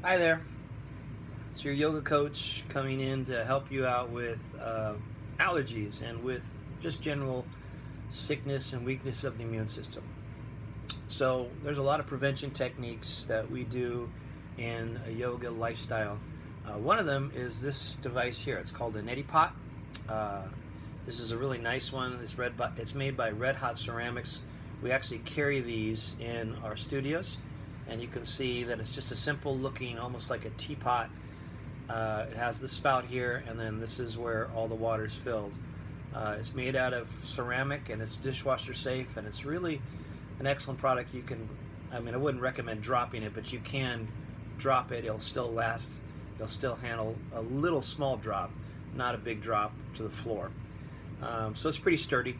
Hi there. It's your yoga coach coming in to help you out with allergies and with just general sickness and weakness of the immune system. So, there's a lot of prevention techniques that we do in a yoga lifestyle. One of them is this device here. It's called a Neti Pot. Uh, this is a really nice one. It's made by Red Hot Ceramics. We actually carry these in our studios, and you can see that it's just a simple looking, almost like a teapot. It has the spout here, and then this is where all the water is filled. It's made out of ceramic, and it's dishwasher safe, and it's really an excellent product. I wouldn't recommend dropping it, but you can drop it. It'll still last. It'll still handle a little small drop, not a big drop to the floor. So it's pretty sturdy.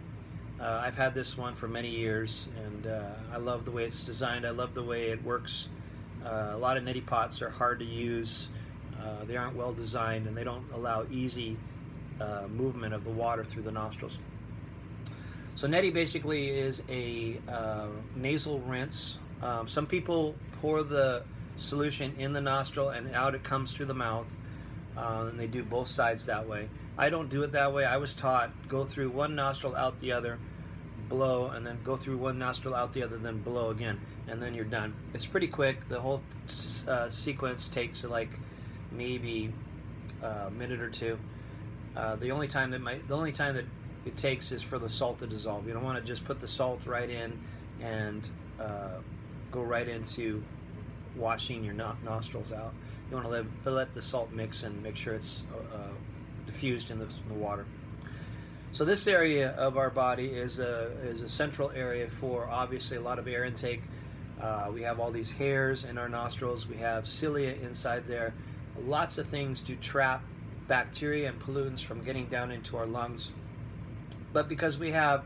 I've had this one for many years, and I love the way it's designed. I love the way it works. A lot of neti pots are hard to use. They aren't well designed, and they don't allow easy movement of the water through the nostrils. So neti basically is a nasal rinse. Some people pour the solution in the nostril and out it comes through the mouth, and they do both sides that way. I don't do it that way. I was taught go through one nostril, out the other, blow, and then go through one nostril, out the other, then blow again, and then you're done. It's pretty quick. The whole sequence takes like maybe a minute or two. The only time that it takes is for the salt to dissolve. You don't want to just put the salt right in and go right into washing your nostrils out. You want to let the salt mix and make sure it's diffused in the water. So this area of our body is a central area for obviously a lot of air intake. We have all these hairs in our nostrils. We have cilia inside there. Lots of things to trap bacteria and pollutants from getting down into our lungs. But because we have,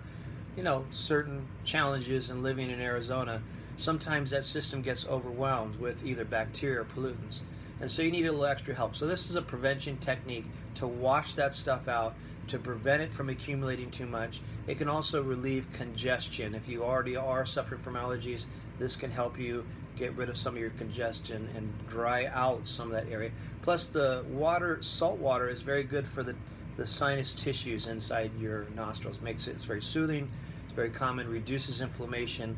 certain challenges in living in Arizona, sometimes that system gets overwhelmed with either bacteria or pollutants. And so you need a little extra help. So this is a prevention technique to wash that stuff out, to prevent it from accumulating too much. It can also relieve congestion. If you already are suffering from allergies, this can help you get rid of some of your congestion and dry out some of that area. Plus the salt water is very good for the sinus tissues inside your nostrils. It's very soothing, it's very calming, reduces inflammation.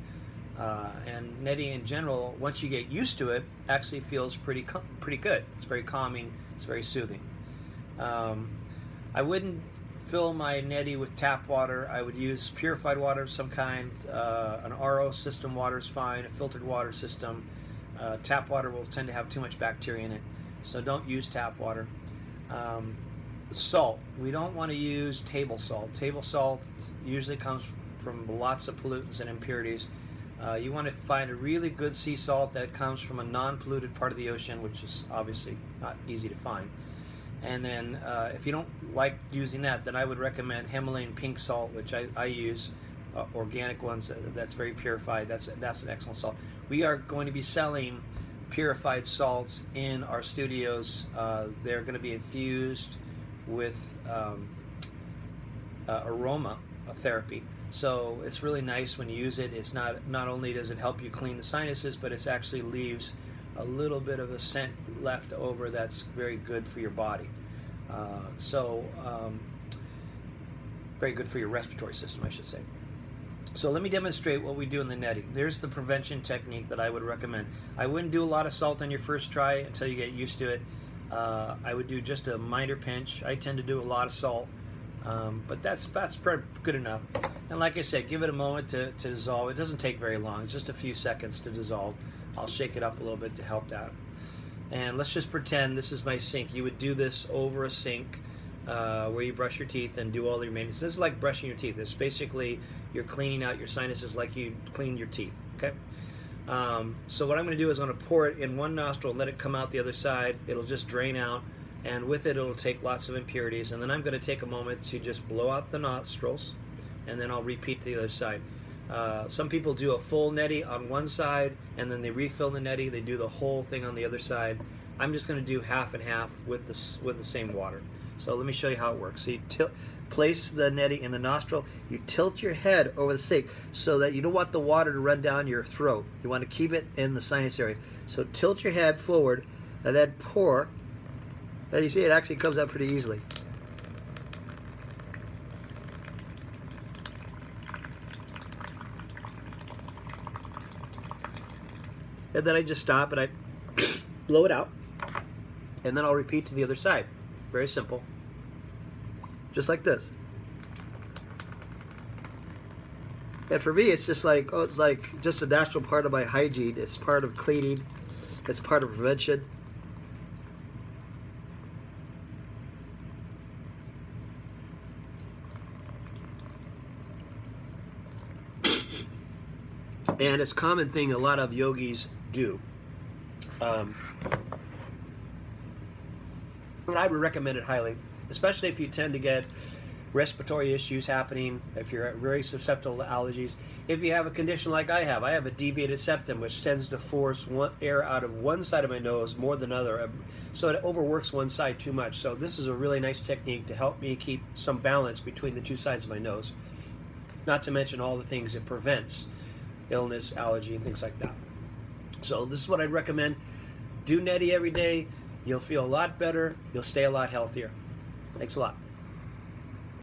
And neti in general, once you get used to it, actually feels pretty good. It's very calming, it's very soothing. I wouldn't fill my neti with tap water. I would use purified water of some kind. An RO system water is fine, a filtered water system. Tap water will tend to have too much bacteria in it, so don't use tap water. Salt, we don't want to use table salt. Table salt usually comes from lots of pollutants and impurities. You want to find a really good sea salt that comes from a non-polluted part of the ocean, which is obviously not easy to find. And then if you don't like using that, then I would recommend Himalayan pink salt, which I use, organic ones, that's very purified. That's an excellent salt. We are going to be selling purified salts in our studios. They're going to be infused with aroma therapy. So it's really nice when you use it. It's not only does it help you clean the sinuses, but it actually leaves a little bit of a scent left over that's very good for your body. Very good for your respiratory system, I should say. So let me demonstrate what we do in the neti. There's the prevention technique that I would recommend. I wouldn't do a lot of salt on your first try until you get used to it. I would do just a minor pinch. I tend to do a lot of salt, but that's pretty good enough. And like I said, give it a moment to dissolve. It doesn't take very long. It's just a few seconds to dissolve. I'll shake it up a little bit to help that. And let's just pretend this is my sink. You would do this over a sink where you brush your teeth and do all your maintenance. This is like brushing your teeth. It's basically you're cleaning out your sinuses like you clean your teeth. Okay. So what I'm going to do is I'm going to pour it in one nostril and let it come out the other side. It'll just drain out, and with it it'll take lots of impurities. And then I'm going to take a moment to just blow out the nostrils, and then I'll repeat to the other side. Some people do a full neti on one side and then they refill the neti. They do the whole thing on the other side. I'm just going to do half and half with the same water. So let me show you how it works. So you place the neti in the nostril. You tilt your head over the sink so that you don't want the water to run down your throat. You want to keep it in the sinus area. So tilt your head forward, and then pour. And you see it actually comes out pretty easily. And then I just stop and I blow it out. And then I'll repeat to the other side. Very simple. Just like this. And for me, it's just like, oh, it's like just a natural part of my hygiene. It's part of cleaning. It's part of prevention. And it's a common thing a lot of yogis do. And I would recommend it highly, especially if you tend to get respiratory issues happening, if you're very susceptible to allergies. If you have a condition like I have a deviated septum, which tends to force air out of one side of my nose more than other, so it overworks one side too much. So this is a really nice technique to help me keep some balance between the two sides of my nose. Not to mention all the things it prevents, illness, allergy, and things like that. So this is what I'd recommend. Do Neti every day. You'll feel a lot better. You'll stay a lot healthier. Thanks a lot.